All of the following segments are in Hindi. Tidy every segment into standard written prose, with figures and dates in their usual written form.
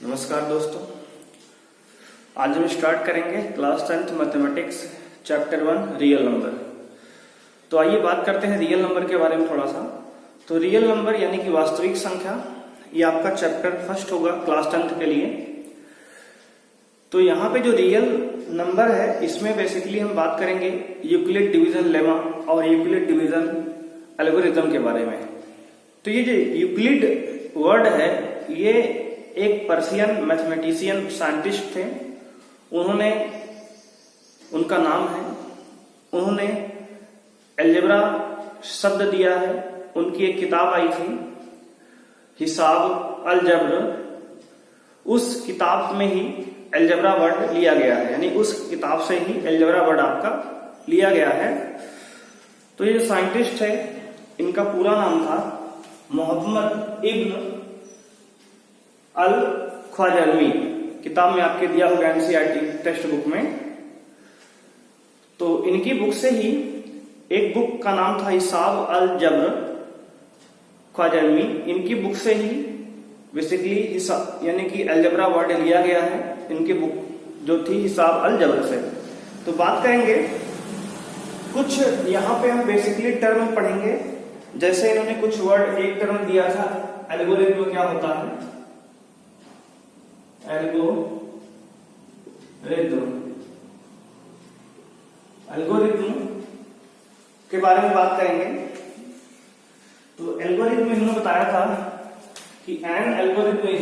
नमस्कार दोस्तों, आज हम स्टार्ट करेंगे class 10th mathematics chapter 1 real number. तो आइए बात करते हैं रियल नंबर के बारे में थोड़ा सा। तो रियल नंबर यानी कि वास्तविक संख्या, ये आपका चैप्टर फर्स्ट होगा क्लास 10th के लिए। तो यहाँ पे जो रियल नंबर है इसमें बेसिकली हम बात करेंगे यूक्लिड डिवीजन लेमा और यूक्लिड डिवीजन एल्गोरिथम के बारे में। तो ये जो यूक्लिड वर्ड है ये एक पर्शियन मैथमेटिशियन साइंटिस्ट थे। उनका नाम है, उन्होंने एल्जेब्रा शब्द दिया है। उनकी एक किताब आई थी हिसाब अलजब्र, उस किताब में ही एल्जेब्रा वर्ड लिया गया है, यानी उस किताब से ही एल्जेब्रा वर्ड आपका लिया गया है। तो ये जो साइंटिस्ट है इनका पूरा नाम था मोहम्मद इब्न अल ख्वाजरमी। किताब में आपके दिया होगा एनसीईआरटी टेक्स्ट बुक में। तो इनकी बुक से ही एक बुक का नाम था हिसाब अल जब्र ख्वाजरमी। इनकी बुक से ही बेसिकली हिसाब यानी कि अलजबरा वर्ड लिया गया है, इनकी बुक जो थी हिसाब अल जब्र से। तो बात करेंगे कुछ यहाँ पे हम बेसिकली टर्म पढ़ेंगे। जैसे इन्होंने कुछ वर्ड एक टर्म दिया था एल्गोरिथम क्या होता है, एल्गोरिथम के बारे में बात करेंगे। तो एल्गोरिथम में इन्होंने बताया था कि an algorithm is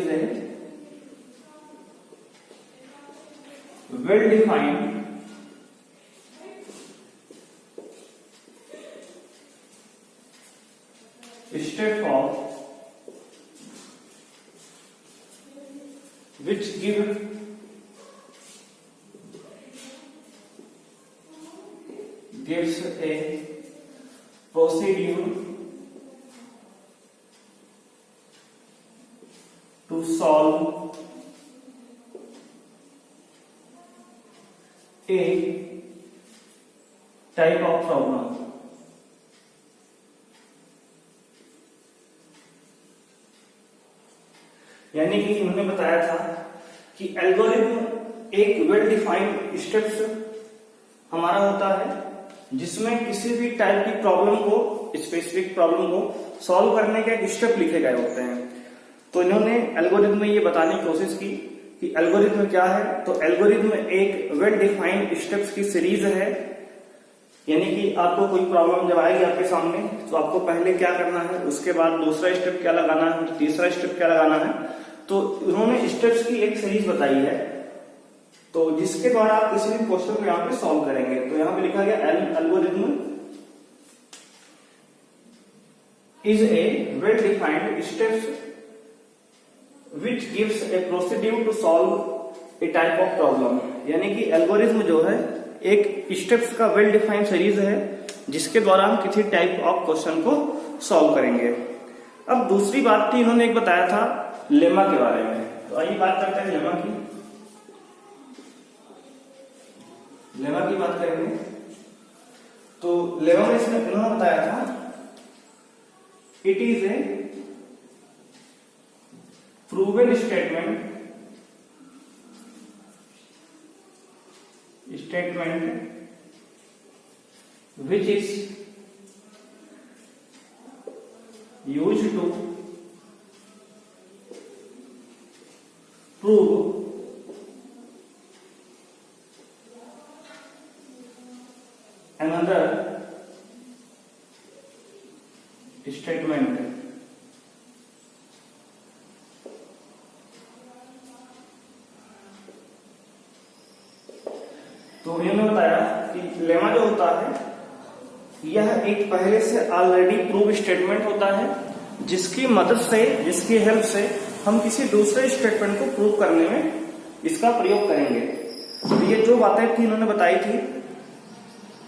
a well defined step of which gives a procedure to solve a type of problem। यानी कि उन्होंने बताया था कि एल्गोरिथम एक वेल डिफाइंड स्टेप्स हमारा होता है जिसमें किसी भी टाइप की प्रॉब्लम को, स्पेसिफिक प्रॉब्लम को सॉल्व करने के एक स्टेप लिखे गए होते हैं। तो इन्होंने एल्गोरिथम में ये बताने की कोशिश की कि एल्गोरिथम क्या है। तो एल्गोरिथम एक वेल डिफाइंड स्टेप्स की सीरीज है। यानी कि आपको कोई प्रॉब्लम जब आएगी आपके सामने तो आपको पहले क्या करना है, उसके बाद दूसरा स्टेप क्या लगाना है, तीसरा स्टेप क्या लगाना है। तो उन्होंने स्टेप्स की एक सीरीज बताई है, तो जिसके द्वारा आप किसी भी क्वेश्चन को यहाँ पे सॉल्व करेंगे। तो यहाँ पे लिखा गया algorithm is a well defined steps which gives a procedure to solve a type of problem. यानी कि एल्गोरिथम जो है एक स्टेप्स का वेल डिफाइंड सीरीज है जिसके द्वारा हम किसी टाइप ऑफ क्वेश्चन को सॉल्व करेंगे। अब दूसरी बात थी, इन्होंने एक बताया था लेमा के बारे में। तो आइए बात करते हैं लेमा की। लेमा की बात करेंगे तो लेमा में इसमें इन्होंने बताया था it is A proven statement which is used to prove another statement। तो इन्होंने बताया कि लेमा जो होता है यह एक पहले से ऑलरेडी प्रूव स्टेटमेंट होता है जिसकी मदद से, जिसकी हेल्प से हम किसी दूसरे स्टेटमेंट को प्रूव करने में इसका प्रयोग करेंगे। तो ये जो बातें थी इन्होंने बताई थी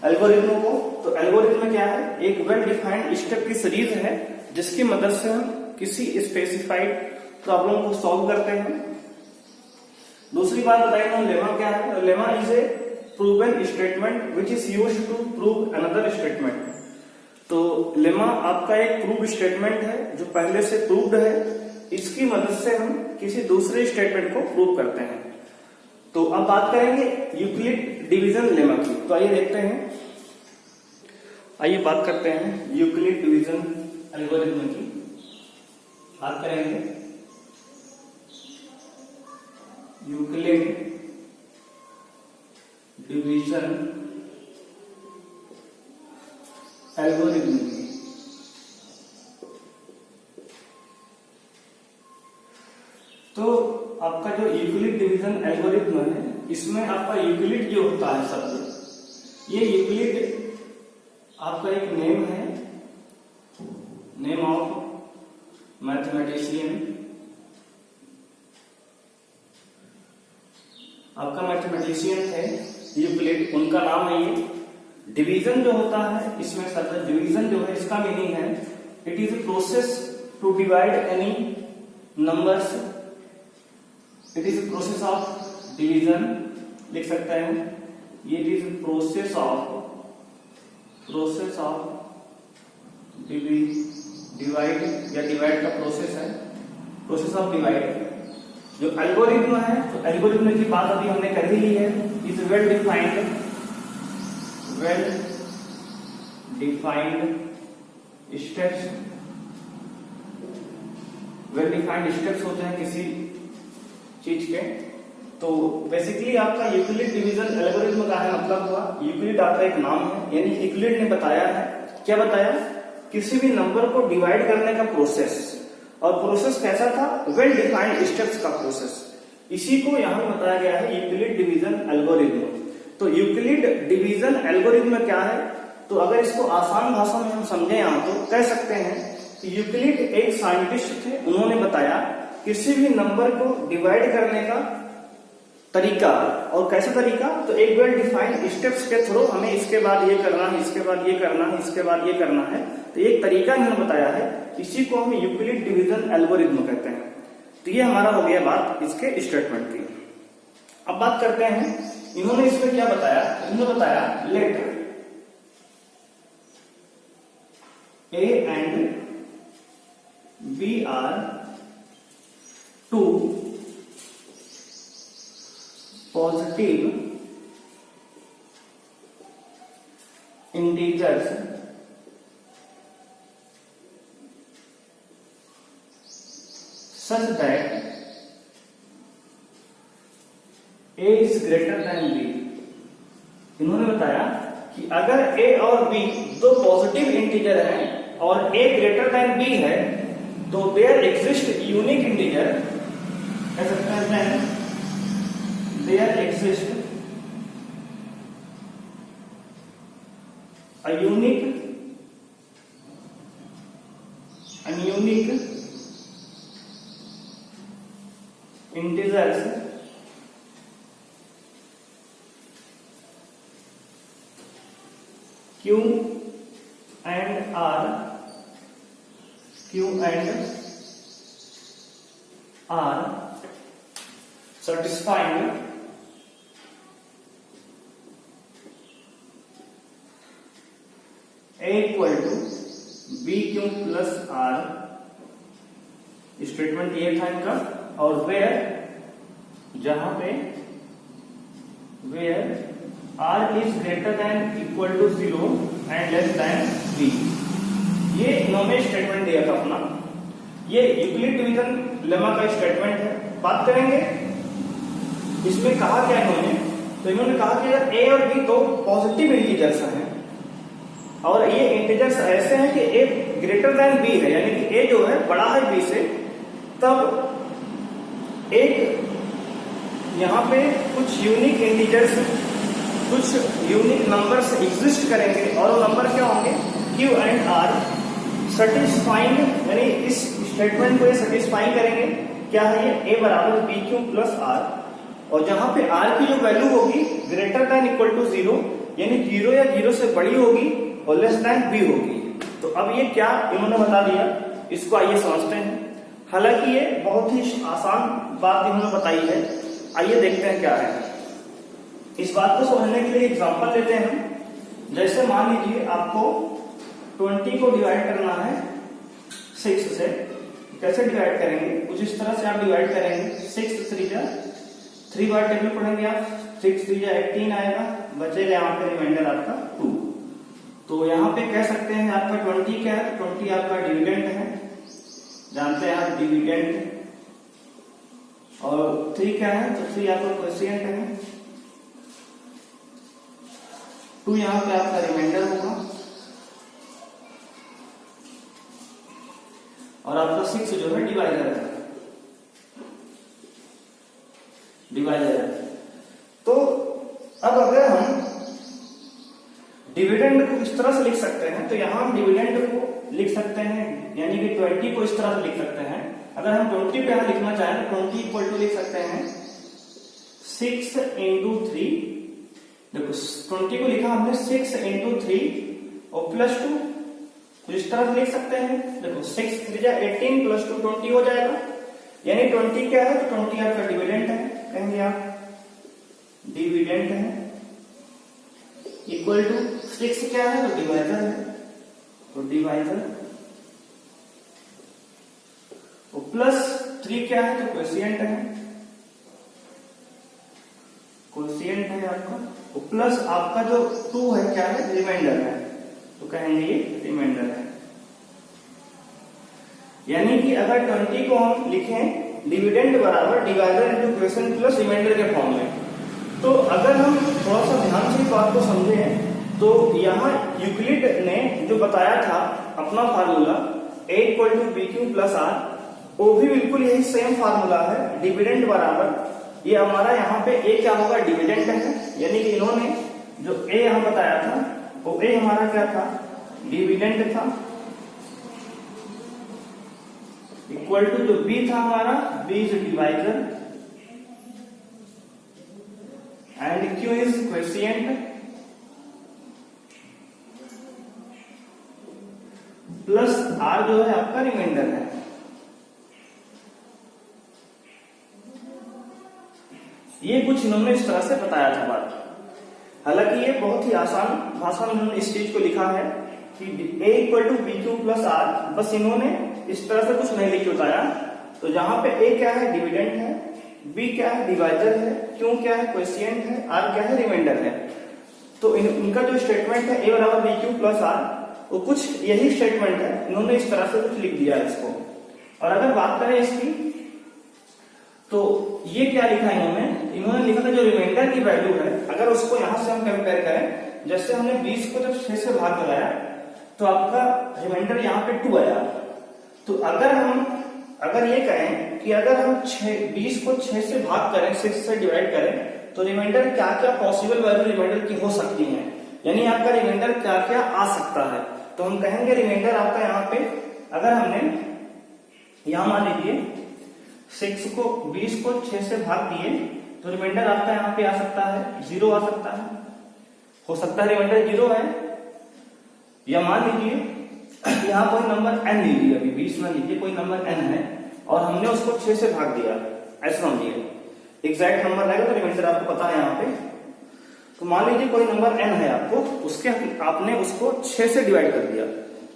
एल्गोरिथम को। तो एल्गोरिथम में क्या है, एक वेल डिफाइंड स्टेप की सीरीज है जिसकी मदद से हम किसी स्पेसिफाइड प्रॉब्लम को सॉल्व करते हैं। दूसरी बात बताई ना, लेमा क्या है, lemma is a proven statement which is used to prove another statement। तो लेमा आपका एक प्रूव्ड स्टेटमेंट है जो पहले से प्रूव्ड है, इसकी मदद से हम किसी दूसरे स्टेटमेंट को प्रूव करते हैं। तो अब बात करेंगे यूक्लिड डिवीजन लेमा की। तो आइए देखते हैं, आइए बात करते हैं यूक्लिड डिवीजन एल्गोरिथम की बात करेंगे। यूक्लिड डिवीजन एल्गोरिथम की। तो आपका जो यूक्लिड डिवीजन एल्गोरिथम है, इसमें आपका यूक्लिड जो होता है शब्द, ये यूक्लिड आपका एक नेम है, नेम ऑफ मैथमेटिशियन। आपका मैथमेटिशियन है यूक्लिड, उनका नाम है ये। डिवीजन जो होता है इसमें शब्द डिवीजन जो है, इसका मीनिंग है it is a process to divide any numbers. It is a process of division, लिख सकते हैं ये। It is process of divide, या डिवाइड का प्रोसेस है, प्रोसेस ऑफ डिवाइड। जो एल्गोरिथम है, तो एल्गोरिथम की बात अभी हमने कर ही ली है। Is well defined steps. Well defined steps होते हैं किसी चीज के। तो बेसिकली आपका यूक्लिड डिवीजन एल्गोरिथम का है मतलब हुआ, यूक्लिड आपका एक नाम है, यानी यूक्लिड ने बताया है, क्या बताया, किसी भी नंबर को डिवाइड करने का प्रोसेस। और प्रोसेस कैसा था, वेल डिफाइंड स्टेप्स का प्रोसेस। इसी को यहां बताया गया है यूक्लिड डिवीजन एल्गोरिथम। तो यूक्लिड डिवीजन एल्गोरिथम में क्या है, तो अगर इसको आसान भाषा में हम समझे यहां तो कह सकते हैं कि यूक्लिड एक साइंटिस्ट थे, उन्होंने बताया किसी भी नंबर को डिवाइड करने का तरीका। और कैसा तरीका, तो एक वेल डिफाइंड स्टेप्स के थ्रू हमें इसके बाद ये करना है, इसके बाद ये करना है, इसके बाद ये करना है। तो एक तरीका इन्होंने बताया है, इसी को हम यूक्लिड डिवीजन एल्गोरिथम कहते हैं। तो ये हमारा हो गया बात इसके स्टेटमेंट की। अब बात करते हैं इन्होंने इसमें क्या बताया। इन्होंने बताया late A and B are two positive integers such that A is greater than B। इन्होंने बताया कि अगर A और B दो पॉजिटिव इंटीजर हैं और A ग्रेटर देन B है, तो देयर एग्जिस्ट यूनिक इंटीजर, कह सकते हैं there exist a unique integers Q and R satisfying A equal to BQ plus R। Statement ये था इनका। और वेयर, जहां पे where R is greater than equal to 0 and less than B। ये इन्होंने स्टेटमेंट दिया था अपना। ये यूक्लिड डिवीजन लेमा का स्टेटमेंट है। बात करेंगे इसमें कहा क्या इन्होंने, तो इन्होंने कहा कि अगर A और B दो पॉजिटिव इंटीजर्स हैं और ये इंटीजर्स ऐसे हैं कि A ग्रेटर देन B है, यानी कि A जो है बड़ा है B से, तब एक यहां पे कुछ यूनिक इंटीजर्स, कुछ यूनिक नंबर्स एग्जिस्ट करेंगे और वो नंबर क्या होंगे, Q एंड R सेटिस्फाइंग, यानी इस स्टेटमेंट को ये सेटिस्फाइंग करेंगे। क्या है ये, A बराबर BQ प्लस R, और जहां पे R की जो वैल्यू होगी ग्रेटर देन इक्वल टू 0, यानी 0 या 0 से बड़ी होगी और लेस देन B होगी। तो अब ये क्या इन्होंने बता दिया, इसको आइए समझते हैं। हालांकि ये बहुत ही आसान बात इन्होंने बताई है, आइए देखते हैं क्या है। इस बात को समझने के लिए एग्जांपल लेते हैं। जैसे मान लीजिए आपको 20 को डिवाइड करना है 6 से। कैसे डिवाइड करेंगे, कुछ इस तरह से आप डिवाइड करेंगे। 6 3 जा 3 बार टेबल पढ़ेंगे आप, 6 3 जा 18 आएगा, बचेगा यहाँ पे रिमाइंडर आपका 2। तो यहाँ पे कह सकते हैं आपका 20 क्या है, 20 आपका डिविडेंड है, जानते हैं आप डिविडेंड। और 3 क्या है, तो 3 आपका क्वोशिएंट है, 2 यहाँ पे आपका रिमाइंडर होगा, और आपका 6 जो है डिवाइडर है, डिवाइडर है। तो अब अगर हम डिविडेंड को इस तरह से लिख सकते हैं, तो यहां हम डिविडेंड को लिख सकते हैं, यानी कि 20 को इस तरह से लिख सकते हैं। अगर हम 20 पे यहां लिखना चाहें तो 20 इक्वल टू लिख सकते हैं 6 इंटू 3। देखो 20 को लिखा हमने 6 इंटू 3 और प्लस 2, तो इस तरह से लिख सकते हैं। देखो 6 3 जा 18 प्लस 2 20 हो जाएगा, यानी 20 क्या है, तो 20 आपका डिविडेंड है, कहेंगे आप डिविडेंड है, इक्वल टू 6 क्या है, तो डिवाइजर है, तो डिवाइजर, और प्लस 3 क्या है, तो क्वोशिएंट है, क्वोशिएंट है आपका, और प्लस आपका जो 2 है क्या है, रिमाइंडर है, तो कहेंगे ये रिमाइंडर है। यानी कि अगर 20 को हम लिखें डिविडेंड बराबर divisor into quotient plus remainder के फॉर्म में, तो अगर हम थोड़ा सा ध्यान से इस बात को समझें तो यहाँ यूक्लिड ने जो बताया था अपना formula a equal to B Q plus R, वो भी बिल्कुल यही सेम फार्मूला है, डिविडेंड बराबर ये हमारा यहाँ पे a क्या होगा, डिविडेंड है, यानी कि इन्होंने जो a यहाँ बताया था वो a हमारा क्या था, डिविडेंड था, इक्वल टू जो b था हमारा, b is divisor and q is quotient plus r जो है आपका रिमाइंडर है। ये कुछ इन्होंने इस तरह से बताया था बात। हालांकि ये बहुत ही आसान भाषा में इन्होंने इस चीज को लिखा है कि a equal to B Q plus R, बस इन्होंने इस तरह से कुछ नहीं लिख के बताया। तो जहां पे a क्या है, डिविडेंड है, b क्या है, डिवाइजर है, q क्या है, क्वोशिएंट है, r क्या है, रिमाइंडर है। तो इनका जो स्टेटमेंट है a बराबर बी क्यू प्लस आर, वो कुछ यही स्टेटमेंट है, इन्होंने इस तरह से कुछ लिख दिया है इसको। और अगर बात करें इसकी, तो ये क्या लिखा इन्होंने लिखा था जो रिमाइंडर की वैल्यू है, अगर उसको यहां से हम कंपेयर करें, जैसे हमने 20 को जब 6 से भाग लगाया तो आपका रिमाइंडर यहाँ पे 2 आया। तो अगर ये कहें कि अगर हम 20 को 6 से भाग करें, 6 से डिवाइड करें, तो रिमाइंडर क्या क्या पॉसिबल वैल्यू रिमाइंडर की हो सकती है, यानी आपका रिमाइंडर क्या क्या आ सकता है। तो हम कहेंगे रिमाइंडर आपका यहाँ पे, अगर हमने यहां मान लीजिए 20 को 6 से भाग दिए, तो रिमाइंडर आपका यहाँ पे आ सकता है 0 आ सकता है, हो सकता है रिमाइंडर 0 है, या मान लीजिए यहाँ कोई नंबर n लीजिए, अभी 20 में लीजिए कोई नंबर n है और हमने उसको 6 से भाग दिया, ऐसा समझिए, एग्जैक्ट नंबर रहेगा तो रिमाइंडर आपको पता है यहाँ पे। तो मान लीजिए कोई नंबर n है आपको, उसके आपने उसको 6 से डिवाइड कर दिया,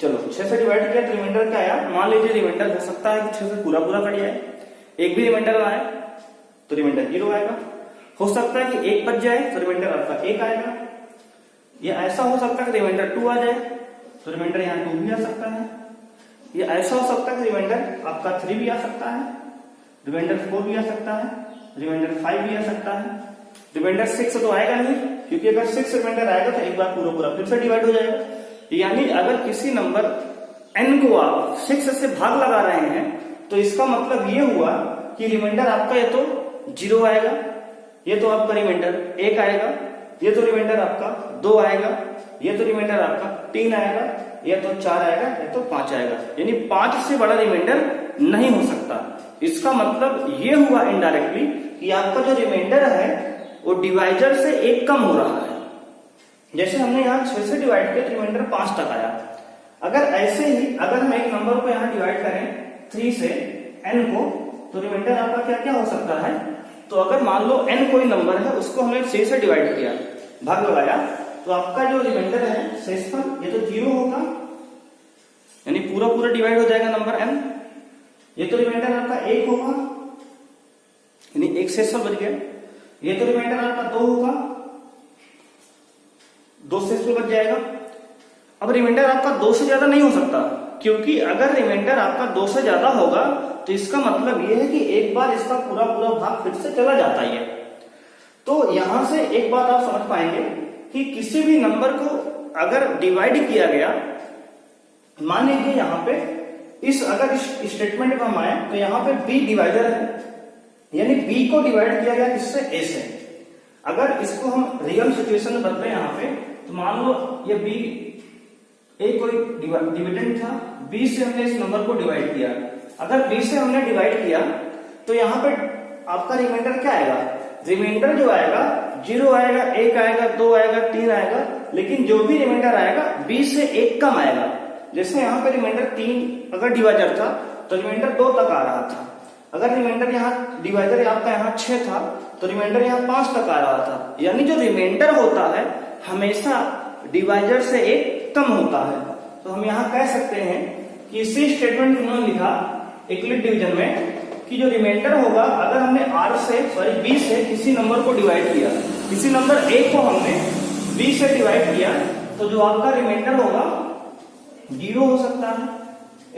चलो 6 से डिवाइड किया तो रिमाइंडर क्या आया, मान लीजिए रिमाइंडर हो सकता है कि 6 से पूरा कट जाए, एक भी रिमाइंडर आए तो रिमाइंडर 0 आएगा, हो सकता है कि 1 बच जाए तो रिमाइंडर आपका 1 आएगा, या ऐसा हो सकता है कि रिमाइंडर 2 आ जाए तो रिमाइंडर यहाँ 2 भी आ सकता है, या ऐसा हो सकता है कि रिमाइंडर आपका 3 भी आ सकता है, रिमाइंडर 4 भी आ सकता है, रिमाइंडर 5 भी आ सकता है, रिमाइंडर 6 तो आएगा नहीं, क्योंकि अगर 6 रिमाइंडर आएगा तो एक बार पूरा फिर से डिवाइड हो जाएगा। यानी अगर किसी नंबर n को आप 6 से भाग लगा रहे हैं तो इसका मतलब ये हुआ कि रिमाइंडर आपका ये तो 0 आएगा, ये तो आपका रिमाइंडर 1 आएगा, ये तो रिमाइंडर आपका 2 आएगा, ये तो रिमाइंडर आपका 3 आएगा, ये तो 4 आएगा, ये तो 5 आएगा, यानी 5 से बड़ा रिमाइंडर नहीं हो सकता। इसका मतलब ये हुआ इनडायरेक्टली कि आपका जो रिमाइंडर है वो डिवाइजर से 1 कम हो रहा है। जैसे हमने यहाँ 6 से डिवाइड किया तो रिमाइंडर 5 तक आया। अगर ऐसे ही अगर हम एक नंबर को यहाँ डिवाइड करें 3 से n को, तो रिमाइंडर आपका क्या क्या हो सकता है। तो अगर मान लो n कोई नंबर है, उसको हमने 6 से डिवाइड किया, भाग लगाया, तो आपका जो रिमाइंडर है शेषफल ये तो 0 होगा, पूरा पूरा डिवाइड हो जाएगा नंबर n। ये तो रिमाइंडर आपका 1 होगा, यानी 1 शेषफल बच गया। ये तो रिमाइंडर आपका 2 होगा, 2 शेषफल बच जाएगा। अब रिमाइंडर आपका 2 से ज्यादा नहीं हो सकता, क्योंकि अगर रिमाइंडर आपका 2 से ज्यादा होगा तो इसका मतलब ये है कि एक बार इसका पूरा पूरा भाग फिर से चला जाता ही है। तो यहां से एक बात आप समझ पाएंगे कि किसी भी नंबर को अगर डिवाइड किया गया, मान लीजिए यहां पे अगर इस स्टेटमेंट में हम आए तो यहां पे बी डिवाइडर है, यानी बी को डिवाइड किया गया किससे, ए से। अगर इसको हम रियल सिचुएशन में बदले यहां पे, तो मान लो ये बी, ए कोई डिविडेंड था, बी से हमने इस नंबर को डिवाइड किया। अगर बी से हमने डिवाइड किया तो यहाँ पे आपका रिमाइंडर क्या आएगा, रिमाइंडर जो आएगा 0 आएगा, 1 आएगा, 2 आएगा, 3 आएगा, लेकिन जो भी रिमाइंडर आएगा बी से 1 कम आएगा। जैसे यहाँ पे रिमाइंडर 3 अगर डिवाइडर था तो रिमाइंडर 2 तक आ रहा था। अगर रिमाइंडर यहाँ डिवाइडर आपका यहाँ 6 था तो रिमाइंडर यहाँ 5 तक आ रहा था। यानी जो रिमाइंडर होता है हमेशा डिवाइडर से 1 कम होता है। तो हम यहाँ कह सकते हैं कि इसी स्टेटमेंट में उन्होंने लिखा यूक्लिड डिवीजन में कि जो रिमाइंडर होगा, अगर हमने बी से किसी नंबर को डिवाइड किया, किसी नंबर a को हमने b से डिवाइड किया, तो जो आपका रिमाइंडर होगा 0 हो सकता है,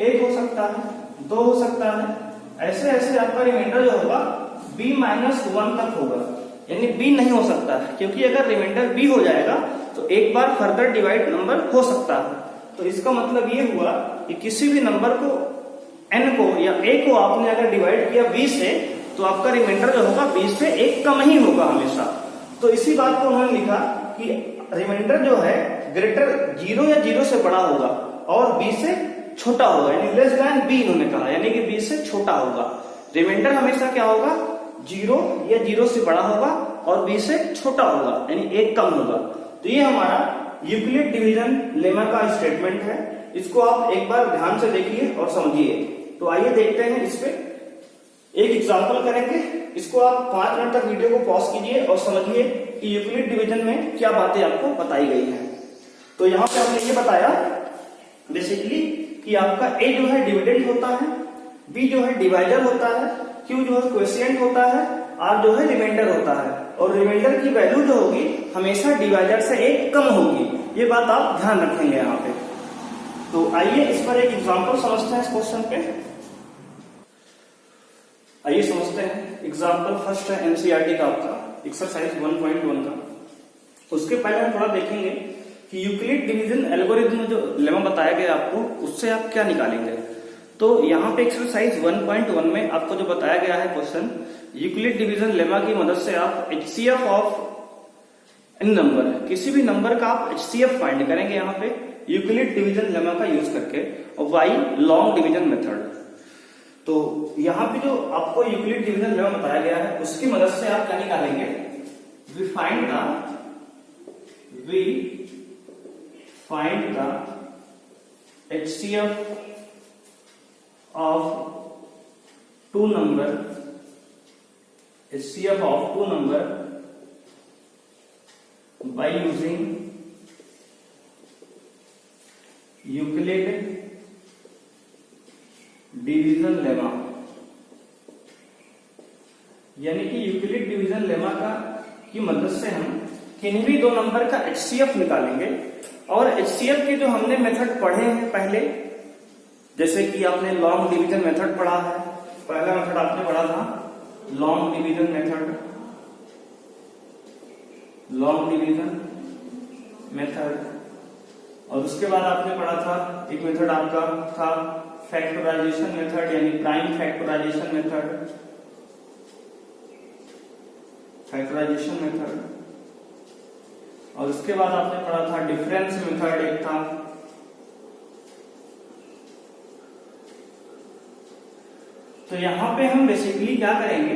1 हो सकता है, 2 हो सकता है, ऐसे ऐसे आपका रिमाइंडर जो होगा b-1 तक होगा। यानी b नहीं हो सकता है, क्योंकि अगर रिमाइंडर b हो जाएगा तो एक बार फर्दर डिवाइड नंबर हो सकता है। तो इसका मतलब ये हुआ कि किसी भी नंबर को n को या a को आपने अगर डिवाइड किया b से, तो आपका रिमाइंडर जो होगा b से 1 कम ही होगा हमेशा। तो इसी बात को उन्होंने लिखा कि रिमाइंडर जो है ग्रेटर 0 या 0 से बड़ा होगा और b से छोटा होगा, यानी लेस देन b इन्होंने कहा, यानी कि b से छोटा होगा। रिमाइंडर हमेशा क्या होगा, 0 या 0 से बड़ा होगा और b से छोटा होगा, यानी 1 कम होगा। तो ये हमारा यूक्लिड डिवीजन लेमा का स्टेटमेंट है। इसको आप एक बार ध्यान से देखिए और समझिए। तो आइए देखते हैं, इस पे एक एग्जांपल करेंगे। इसको आप 5 मिनट तक वीडियो को पॉज कीजिए और समझिए कि यूक्लिड डिवीजन में क्या बातें आपको बताई गई हैं। तो यहाँ पे हमने ये बताया बेसिकली कि आपका a जो है डिविडेंड होता है, b जो है डिवाइडर होता है, q जो है क्वोशिएंट होता है, r जो है रिमाइंडर होता है, और रिमाइंडर की वैल्यू जो होगी हमेशा डिवाइडर से 1 कम होगी। ये बात आप ध्यान रखेंगे यहाँ पे। तो आइए इस पर एक एग्जांपल समझते हैं इस क्वेश्चन पे। आइए समझते हैं एग्जांपल। फर्स्ट है एनसीईआरटी का आपका एक्सरसाइज 1.1 का। उसके पहले हम थोड़ा देखेंगे कि यूक्लिड डिवीजन एल्गोरिथम में जो लेमा बताया गया आपको, उससे आप क्या निकालेंगे। तो यहाँ पे एक्सरसाइज 1.1 में आपको जो बताया गया है क्वेश्चन, यूक्लिड डिवीजन लेमा की मदद से आप HCF ऑफ एन नंबर, किसी भी नंबर का आप HCF फाइंड करेंगे यहाँ पे यूक्लिड डिवीजन लेमा का यूज करके, और बाई लॉन्ग डिवीजन मेथड। तो यहाँ पे जो आपको यूक्लिड डिवीजन लेमा बताया गया है उसकी मदद से आप क्या निकालेंगे, we find the HCF of two number by using Euclid division lemma. यानी कि यूक्लिड डिवीजन लेमा की मदद से हम किन्हीं भी दो नंबर का HCF निकालेंगे। और HCF के जो हमने मेथड पढ़े हैं पहले, जैसे कि आपने लॉन्ग डिवीजन मेथड पढ़ा है, पहला मेथड आपने पढ़ा था लॉन्ग डिवीजन मेथड, और उसके बाद आपने पढ़ा था एक मेथड आपका था फैक्टराइजेशन मेथड, यानी प्राइम फैक्टराइजेशन मेथड, और उसके बाद आपने पढ़ा था डिफरेंस मेथड एक था। तो यहां पे हम बेसिकली क्या करेंगे,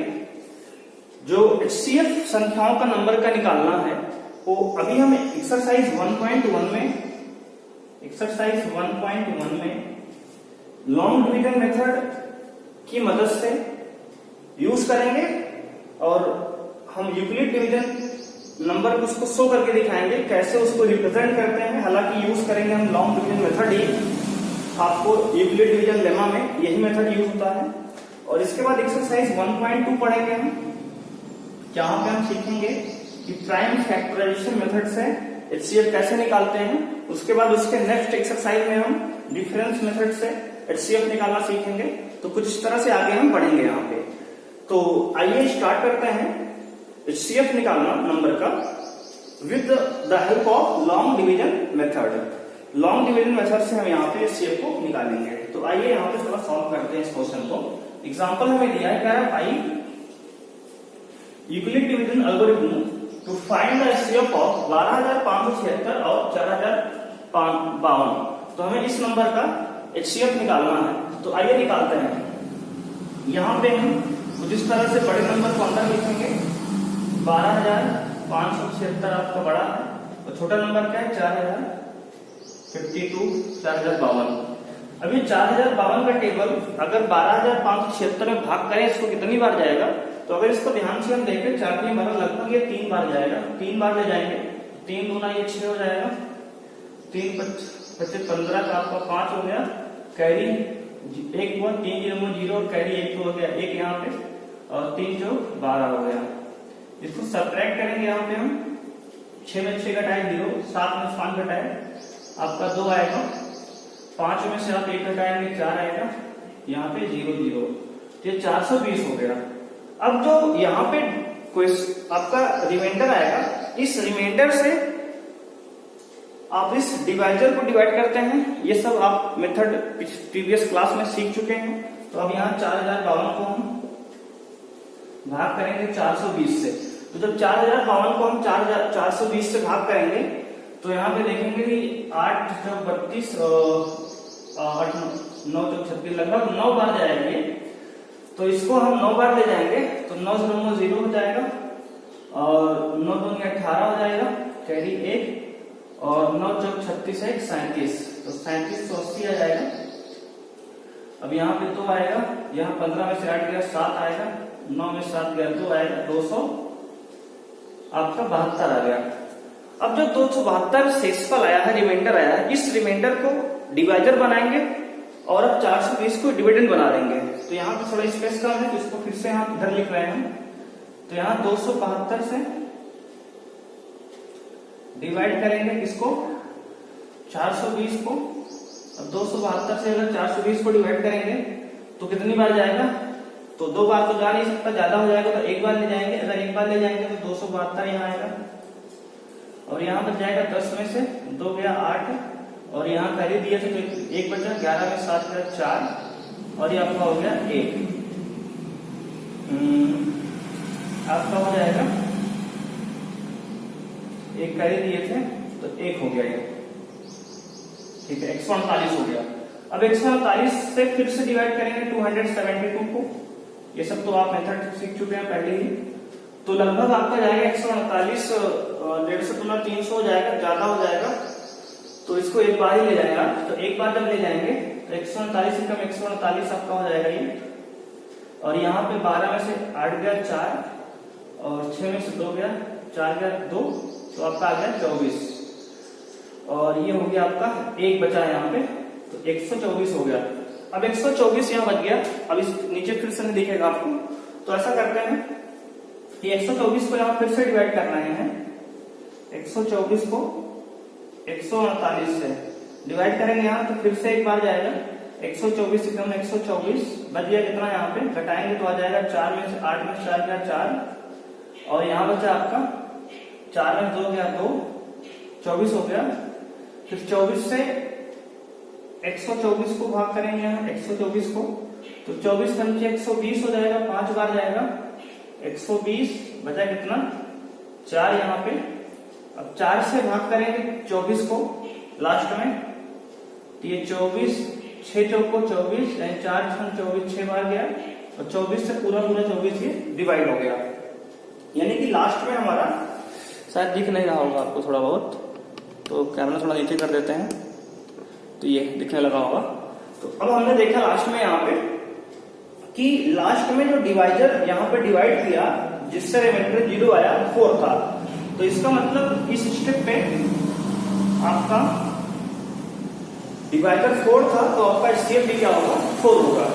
जो HCF संख्याओं का नंबर का निकालना है वो अभी हम एक्सरसाइज 1.1 में लॉन्ग डिवीजन मेथड की मदद से यूज करेंगे, और हम यूक्लिड डिवीजन नंबर को उसको शो करके दिखाएंगे कैसे उसको रिप्रेजेंट करते हैं। हालांकि यूज करेंगे हम लॉन्ग डिवीजन मेथड ही, आपको यूक्लिड डिवीजन लेमा में यही मेथड यूज होता है। और इसके बाद एक्सरसाइज 1.2 पढ़ेंगे हम, जहां पे हम सीखेंगे कि प्राइम फैक्टराइजेशन मेथड से एचसीएफ कैसे निकालते हैं। उसके बाद उसके नेक्स्ट एक्सरसाइज में हम डिफरेंस मेथड से एचसीएफ निकालना सीखेंगे। तो कुछ इस तरह से आगे हम पढ़ेंगे यहाँ पे। तो आइए स्टार्ट करते हैं एचसीएफ निकालना नंबर का with the help of long division method. Long division method से हम यहाँ पे एचसीएफ को निकालेंगे। तो आइए यहाँ पे थोड़ा सॉल्व करते हैं इस क्वेश्चन को। एग्जाम्पल हमें दिया है, कह रहा है भाई Euclid division algorithm to find the HCF of 12,576 और 4,052। तो हमें इस नंबर का एचसीएफ निकालना है। तो आइए निकालते हैं। यहाँ पे हम कुछ इस तरह से बड़े नंबर को अंदर लिखेंगे, 12,576 आपका बड़ा है, और छोटा नंबर क्या है 4,052। अभी 4,052 का टेबल अगर 12,576 में भाग करें इसको कितनी बार जाएगा, तो अगर इसको ध्यान से हम देखें 4 में बार लगभग ये 3 बार जाएगा। 3 बार ले जाएंगे, 3 दूना ये 6 हो जाएगा, 3 25 15 का आपका 5 हो गया, कैरी 1 हुआ, 3 0 0 और कैरी 1 तो हो गया 1 यहाँ पे, और 3 जो 12 हो गया। इसको सब्ट्रैक्ट करेंगे यहाँ पे हम, 6 में 6 घटाए 0, 7 में 5 घटाए आपका 2 आएगा, 5 में से आप 1 घटाएंगे 4 आएगा, यहाँ पे 0 0, ये 420 हो गया। अब जो यहाँ पे कोई आपका रिमाइंडर आएगा, इस रिमाइंडर से आप इस डिवाइजर को डिवाइड करते हैं। ये सब आप मेथड प्रीवियस क्लास में सीख चुके हैं। तो अब यहाँ 4,052 को हम भाग करेंगे 420 से। तो जब 4,052 को हम 420 से भाग करेंगे तो यहाँ पे देखेंगे कि 8 जो 32 8 9 जो 36 लगभग 9 बार जाएंगे। तो इसको हम 9 बार ले जाएंगे तो 9 0 0 हो जाएगा, और 9 2 18 हो जाएगा, कैरी 1, और 9 चौक 36 है 37, तो 37 तो 80 आ जाएगा। अब यहाँ पे 2 आएगा, यहाँ 15 में से 8 गया 7 आएगा, 9 में 7 गया 2 आएगा, 200 आपका 72 आ गया। अब जो 272 शेषफल आया है, रिमाइंडर आया है, इस रिमाइंडर को डिवाइजर बनाएंगे और अब 420 को डिविडेंड बना देंगे। तो यहाँ पे थोड़ा स्पेस कम है तो इसको फिर से हम इधर लिख रहे हैं। तो यहाँ 272 से डिवाइड करेंगे इसको 420 को। अब 272 से अगर 420 को डिवाइड करेंगे तो कितनी बार जाएगा, तो 2 बार तो जा नहीं सकता, ज्यादा हो जाएगा तो 1 बार ले जाएंगे। अगर 1 बार ले जाएंगे तो 272 यहाँ आएगा, और यहाँ पर जाएगा 10 में से 2 गया 8, और यहाँ कैरी दिए थे तो 1 बचा, 11 में 7 गया 4, और ये आपका हो गया 1, आपका हो जाएगा 1 कैरी दिए थे तो 1 हो गया ये, ठीक है, 148 हो गया। अब 148 से फिर से डिवाइड करेंगे 272 को। ये सब तो आप मेथड सीख चुके हैं पहले ही। तो लगभग आपका जाएगा 148, 150 गुना 300 हो जाएगा, ज्यादा हो जाएगा, तो इसको 1 बार ही ले जाएगा। तो 1 बार जब ले जाएंगे तो 149 से कम 148 आपका हो जाएगा ये, और यहाँ पे 12 में से 8 गया 4, और 6 में से 2 गया 4 गया 2, तो आपका आ गया 24, और ये हो गया आपका 1 बचा है यहाँ पे, तो 124 हो गया। अब 124 यहाँ बच गया। अब इस नीचे फिर से नहीं दिखेगा आपको, तो ऐसा करते हैं कि 124 को यहाँ फिर से डिवाइड करना है। 124 को 148 से डिवाइड करेंगे यहाँ, तो फिर से 1 बार जाएगा, 124 से कम 124 बच गया कितना, यहाँ पे घटाएंगे तो आ जाएगा 4 में से 8 में 4 गया 4, और यहाँ बचा आपका 4 में 2 गया 2, 24 हो गया। फिर 24 से 124 को भाग करेंगे यहाँ 124 को, तो 24 का नीचे 120 हो जाएगा, 5 बार जाएगा, 120 बचा कितना 4 यहाँ पे। अब 4 से भाग करेंगे 24 को लास्ट में, तो ये 24 6 चौक को 24, 4 6 24 6 बार गया, और 24 से पूरा 24 ये डिवाइड हो गया। यानी कि लास्ट में हमारा शायद दिख नहीं रहा होगा आपको थोड़ा बहुत, तो कैमरा थोड़ा नीचे कर देते हैं, तो ये दिखने लगा होगा। तो अब हमने देखा लास्ट में यहाँ पे कि लास्ट में जो डिवाइजर यहाँ पे डिवाइड किया जिससे रिमाइंडर 0 आया 4 था। तो इसका मतलब इस स्टेप पे आपका डिवाइडर 4 था तो आपका एचसीएफ भी क्या होगा 4 होगा।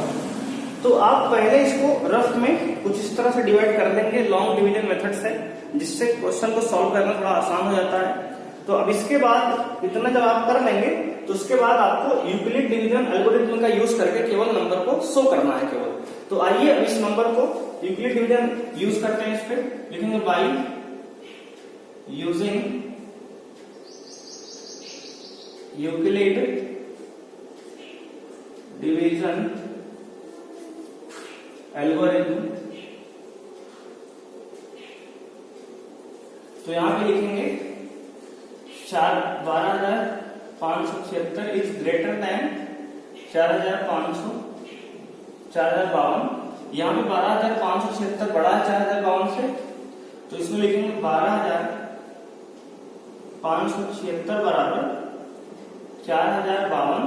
तो आप पहले इसको रफ में कुछ इस तरह से डिवाइड कर लेंगे लॉन्ग डिवीजन मेथड से, जिससे क्वेश्चन को सॉल्व करना थोड़ा आसान हो जाता है। तो अब इसके बाद इतना जब आप कर लेंगे तो उसके बाद आपको यूक्लिड डिवीजन एल्गोरिथम का यूज करके केवल नंबर को शो करना है केवल। तो आइए अब इस नंबर को यूक्लिड डिवीजन यूज करते हैं। इस पे लिखेंगे by using Euclid division algorithm. तो यहां पे लिखेंगे 12,576 इज ग्रेटर देन 4,52। यहाँ पे 12,576 बड़ा है 4,052 से, तो इसमें लिखेंगे 12,576 बराबर 4,052।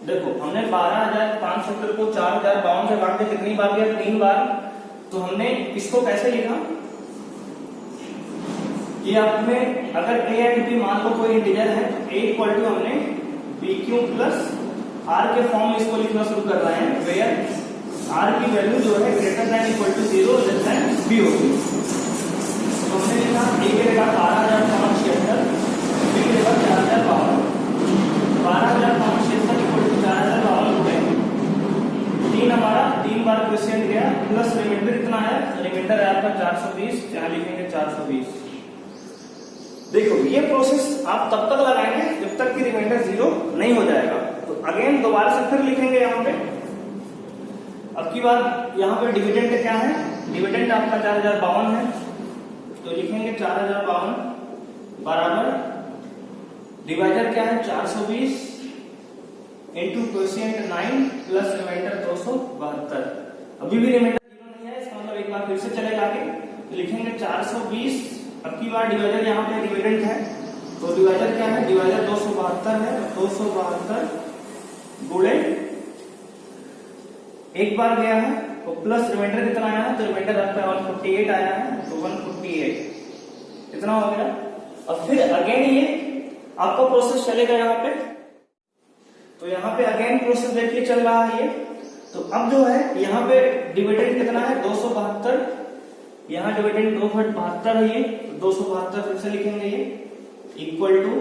देखो हमने 12,576 को 4,052 से काट दिया, कितनी बार गया 3 बार। तो हमने इसको कैसे लिखा, ये आपने अगर a एंड b मान लो कोई इंटीजर है तो a इक्वल टू हमने bq प्लस r के फॉर्म में इसको लिखना शुरू कर रहे हैं, वेयर r की वैल्यू जो है greater than equal to 0 less than b होगी। तो हमने लिखा a के जगह 12,576, b के जगह 4,052। 12,576 इक्वल टू 4,052 हो गए। 3 हमारा 3 बार क्वेश्चन गया, प्लस रिमाइंडर इतना है, रिमाइंडर है आपका 420, यहाँ लिखेंगे 420। देखो ये प्रोसेस आप तब तक लगाएंगे जब तक कि रिमाइंडर 0 नहीं हो जाएगा। तो अगेन दोबारा से फिर लिखेंगे यहाँ पे। अब की बार यहाँ पे डिविडेंड क्या है, डिविडेंड आपका 4,052 है, तो लिखेंगे 4,052 बराबर डिवाइडर क्या है 420 इंटू क्वोशिएंट 9 प्लस रिमाइंडर 272। अभी भी रिमाइंडर 0 नहीं है, इसका मतलब एक बार फिर से चलेगा आगे। तो लिखेंगे 420, अब की बार डिवाइडर यहाँ पे डिविडेंड है, तो डिवाइडर क्या है, डिवाइडर 272 है, 272 गुणे एक बार गया है तो प्लस रिमाइंडर कितना आया है, तो रिमाइंडर आपका 148 आया है, तो 148 इतना हो गया। अब फिर अगेन ये आपका प्रोसेस चलेगा यहाँ पे। तो यहाँ पे अगेन प्रोसेस देखिए चल रहा है ये। तो अब जो है यहाँ पे डिविडेंड कितना है 272, यहाँ डिविडेंड 272 है, ये 272 फिर से लिखेंगे ये इक्वल टू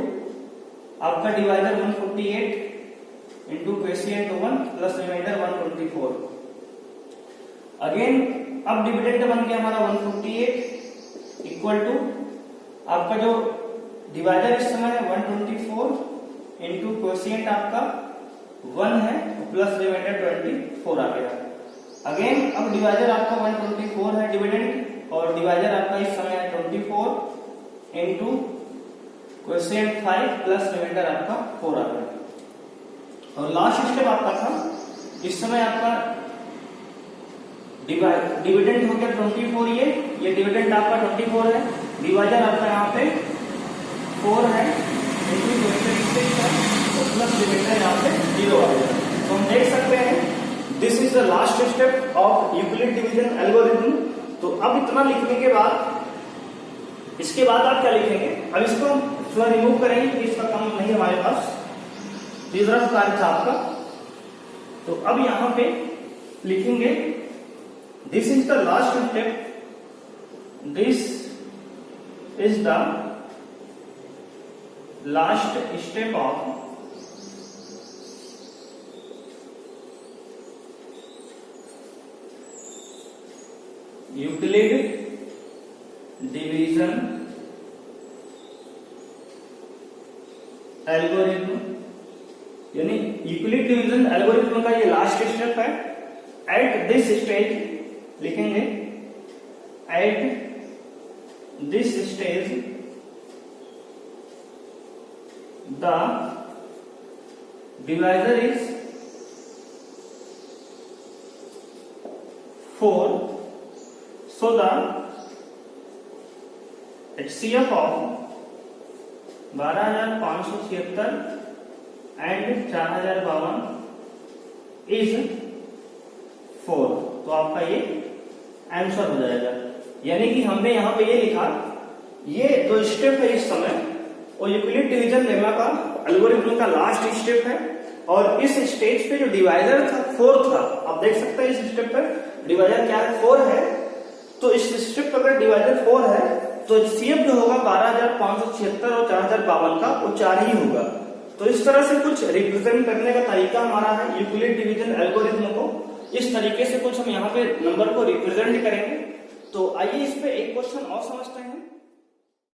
आपका divider 148 into quotient 1 plus remainder 124। Again अब डिविडेंड बन गया हमारा 148 इक्वल टू आपका जो डिवाइडर इस समय है 124 इंटू क्वोशिएंट आपका 1 है प्लस रिमाइंडर 24 आ गया। अगेन अब डिवाइडर आपका 124 है डिविडेंड, और डिवाइडर आपका इस समय है 24 इंटू क्वोशिएंट 5 प्लस रिमाइंडर आपका 4 आ गया। और लास्ट स्टेप आपका था इस समय आपका डिविडेंड हो गया 24, ये डिविडेंड आपका 24 है, डिवाइडर आपका यहाँ पे 4 है इंटू क्वोशिएंट 6 है और प्लस रिमाइंडर यहाँ पे 0 आ गया। तो हम देख सकते हैं this is the last step of Euclid division algorithm. तो अब इतना लिखने के बाद इसके बाद आप क्या लिखेंगे, अब इसको थोड़ा रिमूव करेंगे कि इसका काम नहीं हमारे पास, तीसरा कार्य था आपका। तो अब यहां पे लिखेंगे this is the last step, this is the last step of Euclid division algorithm, यानी यूक्लिड डिवीजन एल्गोरिथम का ये लास्ट स्टेप है। एट दिस स्टेज लिखेंगे, at this stage the divisor is 4, so the HCF of 12,576 and 4,052 is 4। तो आपका ये आंसर हो जाएगा। यानी कि हमने यहाँ पे ये लिखा, ये जो स्टेप है इस समय वो यूक्लिड डिवीजन लेमा का एल्गोरिथम का लास्ट स्टेप है। और इस स्टेज पे जो डिवाइजर था 4 था। आप देख सकते हैं इस स्टेप पर डिवाइजर क्या है 4 है। तो इस स्टेप पर अगर डिवाइजर 4 है तो एचसीएफ जो होगा 12,576 और 4,052 का वो 4 ही होगा। तो इस तरह से कुछ रिप्रेजेंट करने का तरीका हमारा है यूक्लिड डिवीजन एल्गोरिथम को। इस तरीके से कुछ हम यहाँ पे नंबर को रिप्रेजेंट करेंगे। तो आइए इस पे एक क्वेश्चन और समझते हैं।